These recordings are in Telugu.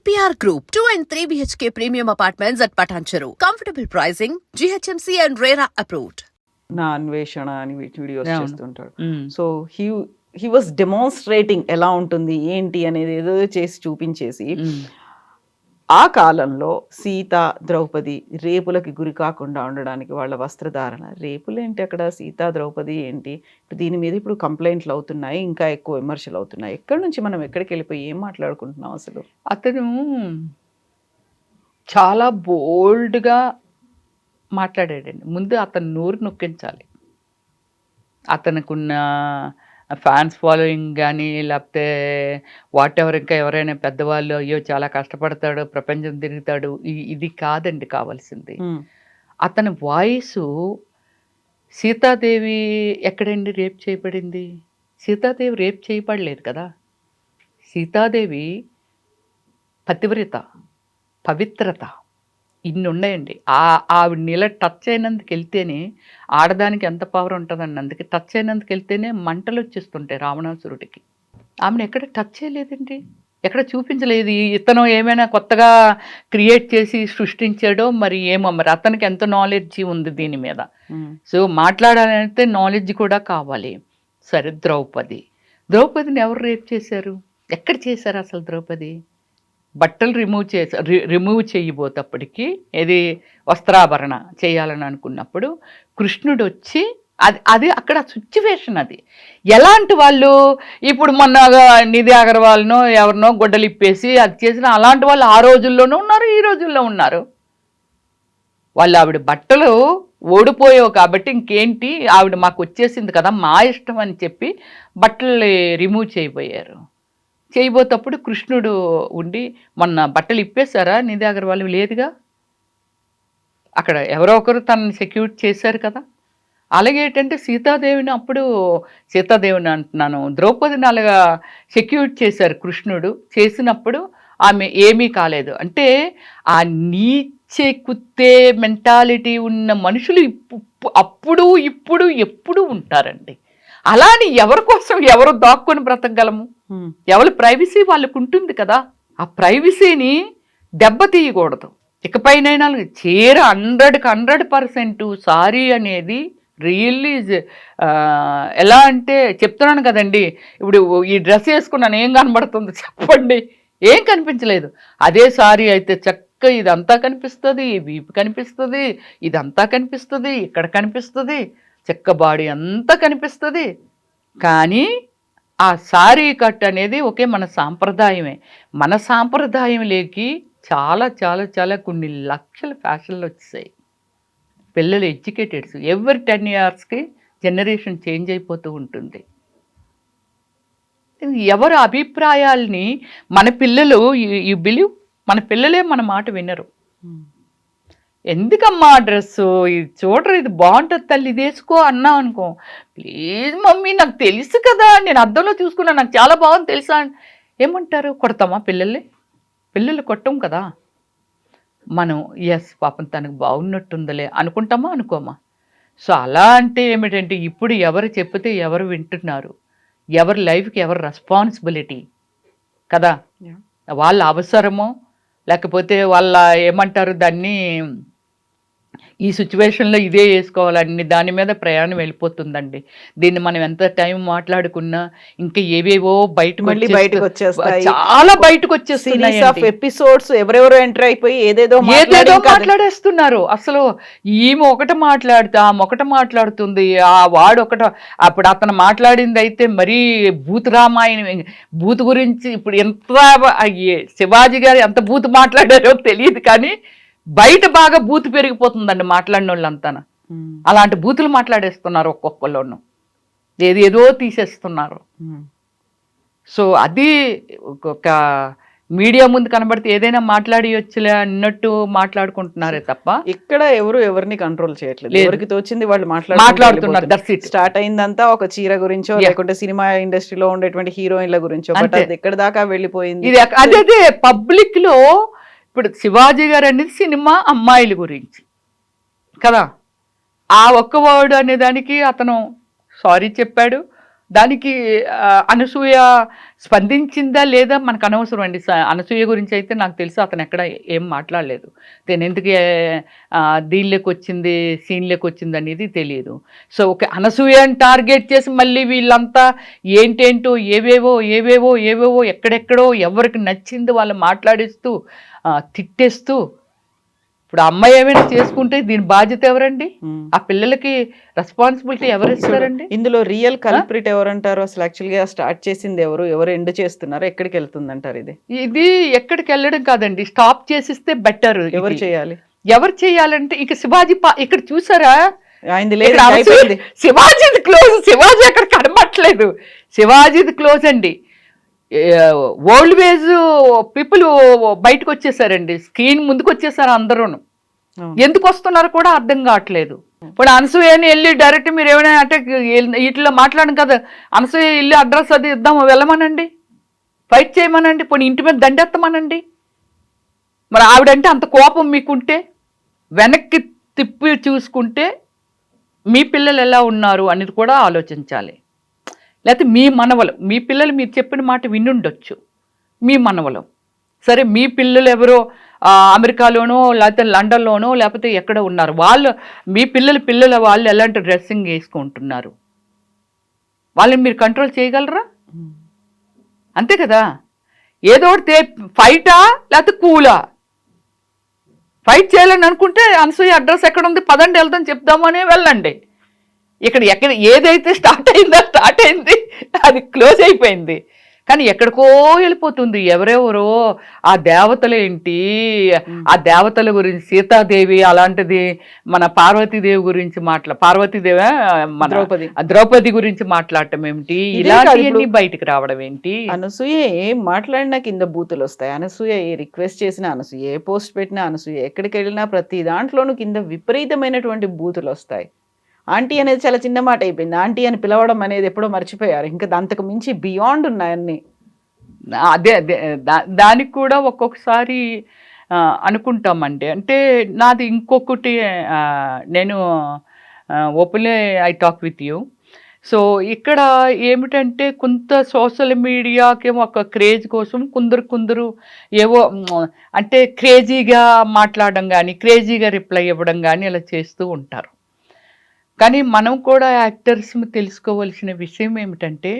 APR Group, 2 and 3 BHK premium apartments at Patancheru. Comfortable pricing, GHMC and RERA approved. నా అన్వేషణ అని వీడియోస్ అవును. చేస్తుంటాడు. సో హీ వాస్ డెమాన్స్ట్రేటింగ్ ఎలా ఉంటుంది ఏంటి అనేది ఏదో చేసి చూపించేసి ఆ కాలంలో సీత ద్రౌపది రేపులకి గురి కాకుండా ఉండడానికి వాళ్ళ వస్త్రధారణ, రేపులేంటి అక్కడ, సీత ద్రౌపది ఏంటి, దీని మీద ఇప్పుడు కంప్లైంట్లు అవుతున్నాయి, ఇంకా ఎక్కువ విమర్శలు అవుతున్నాయి. ఎక్కడి నుంచి మనం ఎక్కడికి వెళ్ళిపోయి ఏం మాట్లాడుకుంటున్నాం అసలు? అతను చాలా బోల్డ్గా మాట్లాడాడండి. ముందు అతను నోరు నొక్కించాలి. అతనుకున్న ఫ్యాన్స్ ఫాలోయింగ్ కానీ లేకపోతే వాట్ ఎవర్, ఇంకా ఎవరైనా పెద్దవాళ్ళు అయ్యో చాలా కష్టపడతాడు, ప్రపంచం తిరుగుతాడు, ఇది కాదండి కావాల్సింది. అతని వాయిసు, సీతాదేవి ఎక్కడండి రేప్ చేయబడింది? సీతాదేవి రేప్ చేయబడలేదు కదా. సీతాదేవి పతివ్రత, పవిత్రత, ఇన్ని ఉన్నాయండి. ఆవిడ నీళ్ళ టచ్ అయినందుకు వెళ్తేనే ఆడదానికి ఎంత పవర్ ఉంటుందండి. అందుకే టచ్ అయినందుకు వెళ్తేనే మంటలు వచ్చేస్తుంటాయి రావణాసురుడికి. ఆమెను ఎక్కడ టచ్ చేయలేదండి, ఎక్కడ చూపించలేదు. ఇతను ఏమైనా కొత్తగా క్రియేట్ చేసి సృష్టించాడో మరి ఏమో, మరి అతనికి ఎంత నాలెడ్జ్ ఉంది దీని మీద. సో మాట్లాడాలంటే నాలెడ్జ్ కూడా కావాలి. సరే, ద్రౌపదిని ఎవరు రేప్ చేశారు? ఎక్కడ చేశారు అసలు? ద్రౌపది బట్టలు రిమూవ్ చేయబోతప్పటికి, ఏది వస్త్రాభరణ చేయాలని అనుకున్నప్పుడు కృష్ణుడు వచ్చి, అది అక్కడ సిచ్యువేషన్. అది ఎలాంటి వాళ్ళు, ఇప్పుడు మొన్న నిధి అగర్వాల్నో ఎవరినో గొడ్డలు ఇప్పేసి అది చేసిన అలాంటి వాళ్ళు ఆ రోజుల్లోనూ ఉన్నారు, ఈ రోజుల్లో ఉన్నారు. వాళ్ళు ఆవిడ బట్టలు ఓడిపోయావు కాబట్టి ఇంకేంటి, ఆవిడ మాకు వచ్చేసింది కదా మా ఇష్టం అని చెప్పి బట్టలు రిమూవ్ చేయబోతప్పుడు కృష్ణుడు ఉండి, మొన్న బట్టలు ఇప్పేశారా నిధి అగర్వాల్? లేదుగా. అక్కడ ఎవరో ఒకరు తనని సెక్యూర్ చేశారు కదా. అలాగే ఏంటంటే సీతాదేవిని అంటున్నాను, ద్రౌపదిని అలాగా సెక్యూర్ చేశారు కృష్ణుడు. చేసినప్పుడు ఆమె ఏమీ కాలేదు. అంటే ఆ నీచే కుత్తే మెంటాలిటీ ఉన్న మనుషులు అప్పుడు ఇప్పుడు ఎప్పుడు ఉంటారండి. అలాని ఎవరి కోసం ఎవరు దాక్కుని బ్రతకగలము? ఎవరి ప్రైవసీ వాళ్ళకు ఉంటుంది కదా. ఆ ప్రైవసీని దెబ్బతీయకూడదు. ఇకపైనైనా 100% సారీ అనేది రియల్లీ ఎలా అంటే, చెప్తున్నాను కదండి, ఇప్పుడు ఈ డ్రెస్ వేసుకున్నాను ఏం కనబడుతుంది చెప్పండి? ఏం కనిపించలేదు. అదే సారీ అయితే చక్కగా ఇదంతా కనిపిస్తుంది, వీపు కనిపిస్తుంది, ఇదంతా కనిపిస్తుంది, ఇక్కడ కనిపిస్తుంది, చెక్క బాడీ అంతా కనిపిస్తుంది. కానీ ఆ సారీ కట్ అనేది ఒకే మన సాంప్రదాయమే. మన సాంప్రదాయం లేకి చాలా చాలా చాలా కొన్ని లక్షల ఫ్యాషన్లు వచ్చాయి. పిల్లలు ఎడ్యుకేటెడ్స్, ఎవ్రీ 10 yearsకి జనరేషన్ చేంజ్ అయిపోతూ ఉంటుంది. ఎవరి అభిప్రాయాల్ని మన పిల్లలు, యు బిలీవ్, మన పిల్లలే మన మాట వినరు. ఎందుకమ్మా డ్రెస్సు ఇది చూడరు, ఇది బాగుంటుంది తల్లి, ఇది వేసుకో అన్నా అనుకో, ప్లీజ్ మమ్మీ నాకు తెలుసు కదా, నేను అద్దంలో చూసుకున్నా, నాకు చాలా బాగుంది తెలుసా. ఏమంటారు? కొడతామా పిల్లలు కొట్టం కదా. మనం ఎస్ పాపం తనకు బాగున్నట్టుందలే అనుకుంటామా అనుకోమా. సో అలా అంటే ఏమిటంటే, ఇప్పుడు ఎవరు చెప్తే ఎవరు వింటున్నారు, ఎవరి లైఫ్కి ఎవరు రెస్పాన్సిబిలిటీ కదా. వాళ్ళ అవసరమో లేకపోతే వాళ్ళ ఏమంటారు దాన్ని, ఈ సిచ్యువేషన్లో ఇదే వేసుకోవాలని దాని మీద ప్రయాణం వెళ్ళిపోతుందండి. దీన్ని మనం ఎంత టైం మాట్లాడుకున్నా ఇంకా ఏవేవో బయటకు వచ్చేస్తాయి, చాలా బయటకు వచ్చేస్తున్నాయి. ఎపిసోడ్స్ ఎవరెవరో ఎంటర్ అయిపోయి ఏదేదో మాట్లాడేస్తున్నారు. అసలు ఈమె ఒకటి మాట్లాడితే ఆమె ఒకటి మాట్లాడుతుంది, ఆ వాడు ఒకట. అప్పుడు అతను మాట్లాడింది అయితే మరీ భూత రామాయణం, భూత్ గురించి. ఇప్పుడు ఎంత శివాజీ గారు ఎంత భూత్ మాట్లాడారో తెలియదు, కానీ బయట బాగా బూతు పెరిగిపోతుందండి మాట్లాడిన వాళ్ళంతా. అలాంటి బూతులు మాట్లాడేస్తున్నారు ఒక్కొక్కళ్ళను, ఏదో తీసేస్తున్నారు. సో అది ఒక మీడియా ముందు కనబడితే ఏదైనా మాట్లాడియొచ్చులే అన్నట్టు మాట్లాడుకుంటున్నారే తప్ప ఇక్కడ ఎవరు ఎవరిని కంట్రోల్ చేయట్లేదు. ఎవరికి తోచింది వాళ్ళు మాట్లాడుతున్నారు. స్టార్ట్ అయిందంతా ఒక చీర గురించో లేకుంటే సినిమా ఇండస్ట్రీలో ఉండేటువంటి హీరోయిన్ల గురించో, ఎక్కడ దాకా వెళ్ళిపోయింది. ఇది అదే పబ్లిక్ లో. ఇప్పుడు శివాజీ గారు అనేది సినిమా అమ్మాయిల గురించి కదా. ఆ ఒక్క వర్డ్ అనేదానికి అతను సారీ చెప్పాడు, దానికి అనసూయ స్పందించిందా లేదా మనకు అనవసరం అండి. అనసూయ గురించి అయితే నాకు తెలుసు అతను ఎక్కడ ఏం మాట్లాడలేదు. తను ఎందుకు దీనిలోకి వచ్చింది, సీన్లోకి వచ్చింది అనేది తెలియదు. సో ఓకే, అనసూయని టార్గెట్ చేసి మళ్ళీ వీళ్ళంతా ఏంటేంటో ఏవేవో ఎక్కడెక్కడో ఎవరికి నచ్చింది వాళ్ళు మాట్లాడిస్తూ తిట్టేస్తూ, ఇప్పుడు అమ్మాయి ఏమైనా చేసుకుంటే దీని బాధ్యత ఎవరండి? ఆ పిల్లలకి రెస్పాన్సిబిలిటీ ఎవరు ఇస్తారండి? ఇందులో రియల్ కల్ప్రిట్ ఎవరంటారు? అసలు యాక్చువల్గా స్టార్ట్ చేసింది ఎవరు ఎండ్ చేస్తున్నారు, ఎక్కడికి వెళ్తుంది అంటారు? ఇది ఎక్కడికి వెళ్ళడం కాదండి, స్టాప్ చేసిస్తే బెటర్. ఎవరు చేయాలి? ఎవరు చేయాలంటే ఇక శివాజీ ఇక్కడ చూసారా, శివాజీది క్లోజ్. శివాజీ అక్కడ కనబట్టలేదు. శివాజీది క్లోజ్ అండి. ఓల్డ్ ఏజ్ పీపుల్ బయటకు వచ్చేసారండి, స్క్రీన్ ముందుకు వచ్చేసారు అందరూ. ఎందుకు వస్తున్నారు కూడా అర్థం కావట్లేదు. ఇప్పుడు అనసూయని వెళ్ళి డైరెక్ట్ మీరు ఏమైనా అంటే ఇట్లా మాట్లాడడం కదా, అనసూయ వెళ్ళి అడ్రస్ అది ఇద్దాము, వెళ్ళమనండి, ఫైట్ చేయమనండి, పోనీ ఇంటి మీద దండెత్తమనండి. మరి ఆవిడంటే అంత కోపం మీకుంటే వెనక్కి తిప్పి చూసుకుంటే మీ పిల్లలు ఎలా ఉన్నారు అనేది కూడా ఆలోచించాలి. లేకపోతే మీ మనవలు, మీ పిల్లలు మీరు చెప్పిన మాట వినుండొచ్చు, మీ మనవలు సరే, మీ పిల్లలు ఎవరో అమెరికాలోనో లేకపోతే లండన్లోనో లేకపోతే ఎక్కడ ఉన్నారు, మీ పిల్లలు వాళ్ళు ఎలాంటి డ్రెస్సింగ్ వేసుకుంటున్నారు, వాళ్ళని మీరు కంట్రోల్ చేయగలరా? అంతే కదా. ఏదో ఒకటి ఫైటా లేకపోతే కూలా? ఫైట్ చేయాలని అనుకుంటే అనసూయ అడ్రస్ ఎక్కడ ఉంది, పదండి వెళ్తాం చెప్దామనే వెళ్ళండి. ఎక్కడ ఏదైతే స్టార్ట్ అయింది అది క్లోజ్ అయిపోయింది. కానీ ఎక్కడికో వెళ్ళిపోతుంది. ఎవరెవరో ఆ దేవతలేంటి, ఆ దేవతల గురించి, సీతాదేవి అలాంటిది, మన పార్వతీదేవి గురించి పార్వతీదేవి మన ద్రౌపది గురించి మాట్లాడటం ఏమిటి, ఇలాంటివన్నీ బయటికి రావడం ఏంటి? అనసూయ ఏం మాట్లాడినా కింద బూతులు వస్తాయి. అనసూయ ఏ రిక్వెస్ట్ చేసినా, అనసూయ ఏ పోస్ట్ పెట్టినా, అనసూయ ఎక్కడికి వెళ్ళినా ప్రతి దాంట్లోనూ కింద విపరీతమైనటువంటి బూతులు వస్తాయి. ఆంటీ అనేది చాలా చిన్న మాట అయిపోయింది. ఆంటీ అని పిలవడం అనేది ఎప్పుడో మర్చిపోయారు. ఇంకా అంతకు మించి బియాండ్ ఉన్నాయన్నీ. అదే దానికి కూడా ఒక్కొక్కసారి అనుకుంటామండి. అంటే నాది ఇంకొకటి, నేను openly I talk with you. So ఇక్కడ ఏమిటంటే కొంత సోషల్ మీడియాకి ఒక క్రేజ్ కోసం కొందరు ఏవో అంటే క్రేజీగా మాట్లాడడం కానీ, క్రేజీగా రిప్లై ఇవ్వడం కానీ ఇలా చేస్తూ ఉంటారు. కానీ మనం కూడా యాక్టర్స్ తెలుసుకోవాల్సిన విషయం ఏమిటంటే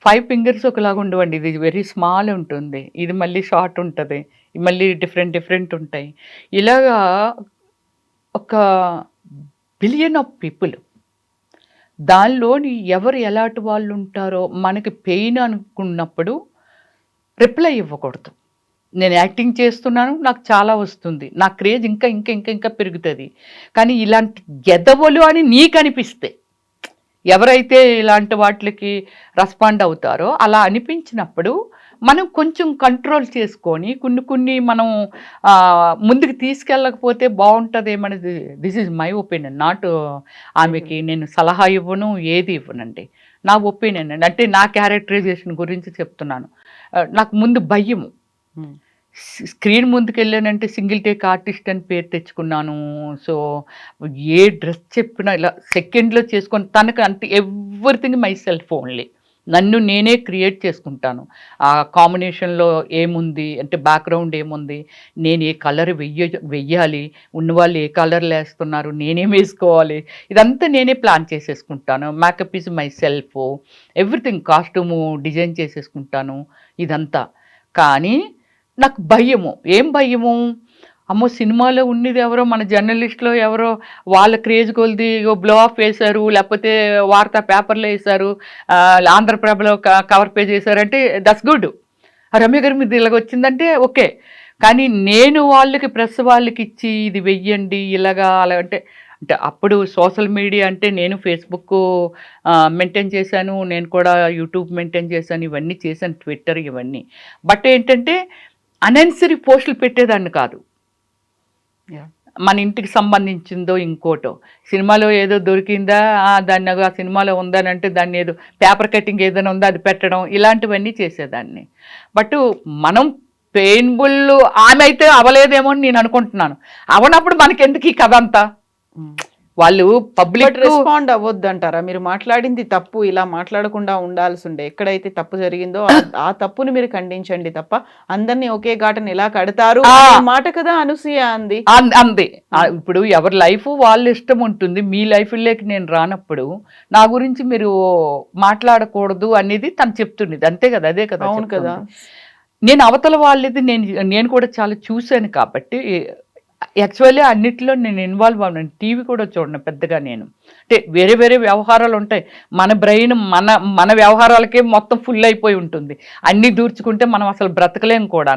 5 ఫింగర్స్ ఒకలాగా ఉండవండి. ఇది వెరీ స్మాల్ ఉంటుంది, ఇది మళ్ళీ షార్ట్ ఉంటుంది, మళ్ళీ డిఫరెంట్ ఉంటాయి. ఇలాగా ఒక బిలియన్ ఆఫ్ పీపుల్, దానిలోని ఎవరు ఎలాంటి వాళ్ళు ఉంటారో మనకి పెయిన్ అనుకున్నప్పుడు రిప్లై ఇవ్వకూడదు. నేను యాక్టింగ్ చేస్తున్నాను, నాకు చాలా వస్తుంది, నా క్రేజ్ ఇంకా పెరుగుతుంది. కానీ ఇలాంటి గెదవలు అని నీకు అనిపిస్తే, ఎవరైతే ఇలాంటి వాటికి రెస్పాండ్ అవుతారో అలా అనిపించినప్పుడు మనం కొంచెం కంట్రోల్ చేసుకొని కొన్ని మనం ముందుకు తీసుకెళ్ళకపోతే బాగుంటుందేమనేది, this is my opinion. Not ఆమెకి నేను సలహా ఇవ్వను, ఏది ఇవ్వనండి, నా ఒపీనియన్ అండి. అంటే నా క్యారెక్టరైజేషన్ గురించి చెప్తున్నాను. నాకు ముందు భయము, స్క్రీన్ ముందుకు వెళ్ళానంటే సింగిల్ టేక్ ఆర్టిస్ట్ అని పేరు తెచ్చుకున్నాను. సో ఏ డ్రెస్ చెప్పినా ఇలా సెకండ్లో చేసుకొని, తనకు అంటే ఎవ్రీథింగ్ మై సెల్ఫ్ ఓన్లీ, నన్ను నేనే క్రియేట్ చేసుకుంటాను. ఆ కాంబినేషన్లో ఏముంది అంటే బ్యాక్గ్రౌండ్ ఏముంది, నేను ఏ కలర్ వెయ్యాలి, ఉన్నవాళ్ళు ఏ కలర్లు వేస్తున్నారు, నేనేం వేసుకోవాలి, ఇదంతా నేనే ప్లాన్ చేసేసుకుంటాను. Makeup is myself, everything, costume design చేసేసుకుంటాను ఇదంతా. కానీ నాకు భయము, ఏం భయము, అమ్మో సినిమాలో ఉన్నది ఎవరో, మన జర్నలిస్ట్లో ఎవరో వాళ్ళ క్రేజ్ కొలిది బ్లో ఆఫ్ వేశారు, లేకపోతే వార్తా పేపర్లో వేశారు, ఆంధ్రప్రభలో కవర్ పేజ్ వేశారంటే దట్స్ గుడ్. రమ్య గారు మీది ఇలాగ వచ్చిందంటే ఓకే. కానీ నేను వాళ్ళకి ప్రెస్ వాళ్ళకి ఇచ్చి ఇది వెయ్యండి ఇలాగా అలా అంటే అప్పుడు సోషల్ మీడియా అంటే నేను ఫేస్బుక్ మెయింటైన్ చేశాను, నేను కూడా యూట్యూబ్ మెయింటైన్ చేశాను, ఇవన్నీ చేశాను, ట్విట్టర్ ఇవన్నీ. బట్ ఏంటంటే అనెసరీ పోస్టులు పెట్టేదాన్ని కాదు. మన ఇంటికి సంబంధించిందో ఇంకోటో, సినిమాలో ఏదో దొరికిందా దాన్ని ఆ సినిమాలో ఉందని అంటే దాన్ని ఏదో పేపర్ కటింగ్ ఏదైనా ఉందో అది పెట్టడం, ఇలాంటివన్నీ చేసేదాన్ని. బట్ మనం పెయిన్ఫుల్ ఆమె అయితే అవలేదేమో అని నేను అనుకుంటున్నాను. అవనప్పుడు మనకెందుకు ఈ కథ అంతా? వాళ్ళు పబ్లిక్ రెస్పాండ్ అవ్వద్దు అంటారా? మీరు మాట్లాడింది తప్పు, ఇలా మాట్లాడకుండా ఉండాల్సి ఉండే, ఎక్కడైతే తప్పు జరిగిందో ఆ తప్పుని మీరు ఖండించండి తప్ప అందరినీ ఒకే ఘాటను ఎలా కడతారు అనే మాట కదా అనసూయ అంది. అంది. ఇప్పుడు ఎవరి లైఫ్ వాళ్ళ ఇష్టం ఉంటుంది. మీ లైఫ్లోకి నేను రానప్పుడు నా గురించి మీరు మాట్లాడకూడదు అనేది తను చెప్తున్నది, అంతే కదా, అదే కదా. అవును కదా. నేను అవతల వాళ్ళది నేను కూడా చాలా చూశాను కాబట్టి యాక్చువల్లీ అన్నిటిలో నేను ఇన్వాల్వ్ అవ్వను. టీవీ కూడా చూడను పెద్దగా నేను. అంటే వేరే వేరే వ్యవహారాలు ఉంటాయి. మన బ్రెయిన్ మన వ్యవహారాలకే మొత్తం ఫుల్ అయిపోయి ఉంటుంది. అన్నీ దూర్చుకుంటే మనం అసలు బ్రతకలేం కూడా.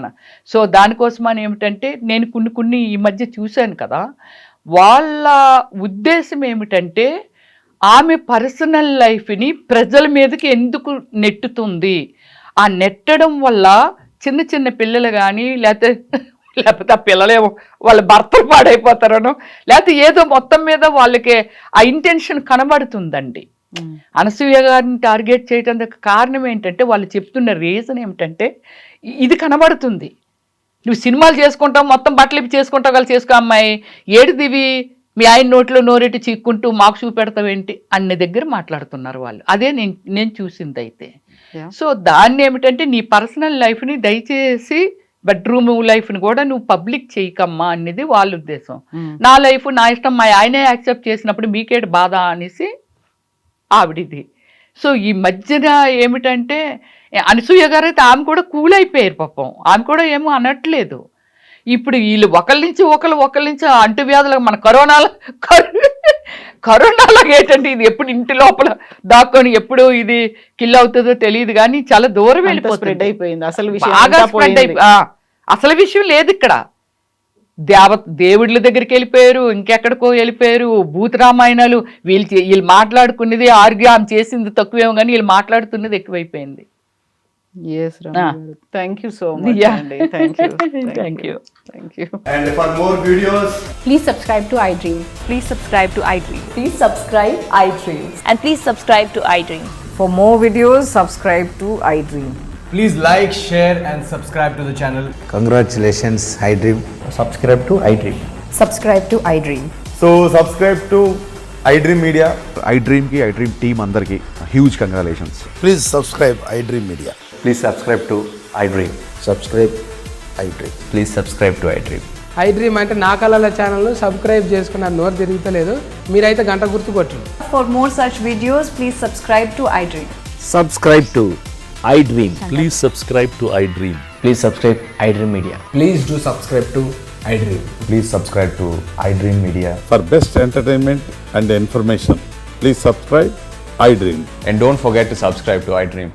సో దానికోసమని ఏమిటంటే నేను కొన్ని ఈ మధ్య చూశాను కదా, వాళ్ళ ఉద్దేశం ఏమిటంటే ఆమె పర్సనల్ లైఫ్ని ప్రజల మీదకి ఎందుకు నెట్టుతుంది, ఆ నెట్టడం వల్ల చిన్న చిన్న పిల్లలు కానీ లేకపోతే ఆ పిల్లలేమో వాళ్ళ భర్తలు పాడైపోతారనో, లేకపోతే ఏదో మొత్తం మీద వాళ్ళకి ఆ ఇంటెన్షన్ కనబడుతుందండి. అనసూయ గారిని టార్గెట్ చేయడానికి కారణం ఏంటంటే వాళ్ళు చెప్తున్న రీజన్ ఏమిటంటే ఇది కనబడుతుంది. నువ్వు సినిమాలు చేసుకుంటావు, మొత్తం బట్టలు ఇప్పి చేసుకుంటావు, వాళ్ళు చేసుకో అమ్మాయి, ఏడుదివి మీ ఆయన నోట్లో నోరెట్టి చీక్కుంటూ మాకు చూపెడతావేంటి అన్ని దగ్గర మాట్లాడుతున్నారు వాళ్ళు. అదే నేను చూసింది అయితే. సో దాన్ని ఏమిటంటే నీ పర్సనల్ లైఫ్ని దయచేసి బెడ్రూమ్ లైఫ్ని కూడా నువ్వు పబ్లిక్ చేయకమ్మా అనేది వాళ్ళ ఉద్దేశం. నా లైఫ్ నా ఇష్టం, మా ఆయనే యాక్సెప్ట్ చేసినప్పుడు మీకేటి బాధ అనేసి ఆవిడిది. సో ఈ మధ్యన ఏమిటంటే అనసూయ గారు అయితే ఆమె కూడా కూల్ అయిపోయారు పాపం, ఆమె కూడా ఏమో అనట్లేదు. ఇప్పుడు వీళ్ళు ఒకళ్ళ నుంచి అంటువ్యాధులకు మన కరోనాలాగా ఏంటంటే ఇది ఎప్పుడు ఇంటి లోపల దాక్కొని ఎప్పుడు ఇది కిల్ అవుతుందో తెలియదు కానీ చాలా దూరం వెళ్ళిపోతుంది, అయిపోయింది. అసలు విషయం లేదు ఇక్కడ. దేవుళ్ళ దగ్గరికి వెళ్ళిపోయారు, ఇంకెక్కడికో వెళ్ళిపోయారు, భూత రామాయణాలు. వీళ్ళు మాట్లాడుకునేది ఆర్గ్యూ ఆమె చేసింది తక్కువేమో కానీ వీళ్ళు మాట్లాడుతున్నది ఎక్కువైపోయింది. Yes, Ramya. Thank you so much. Yeah. Andy. Thank you. Thank you. Thank you. And for more videos, Please subscribe to iDream. Please subscribe to iDream. Please subscribe iDream. And please subscribe to iDream. For more videos, subscribe to iDream. please like, share, and subscribe to the channel. Congratulations, iDream. subscribe to iDream. Subscribe to iDream. So subscribe to iDream Media. iDream team అందరికి huge congratulations. Please subscribe iDream Media. Please subscribe to iDream. Subscribe iDream. Please subscribe to iDream. iDream అంటే నా కళల ఛానల్ను సబ్స్క్రైబ్ చేసుకున్న నోరు తిరుగుతలేదు, మీరైతే గంట గుర్తు కొట్టండి. For more such videos, please subscribe to iDream. Subscribe to iDream. Please subscribe to iDream. Please subscribe iDream Media. Please do subscribe to iDream. Please subscribe to iDream Media. For best entertainment and information, please subscribe iDream. And don't forget to subscribe to iDream.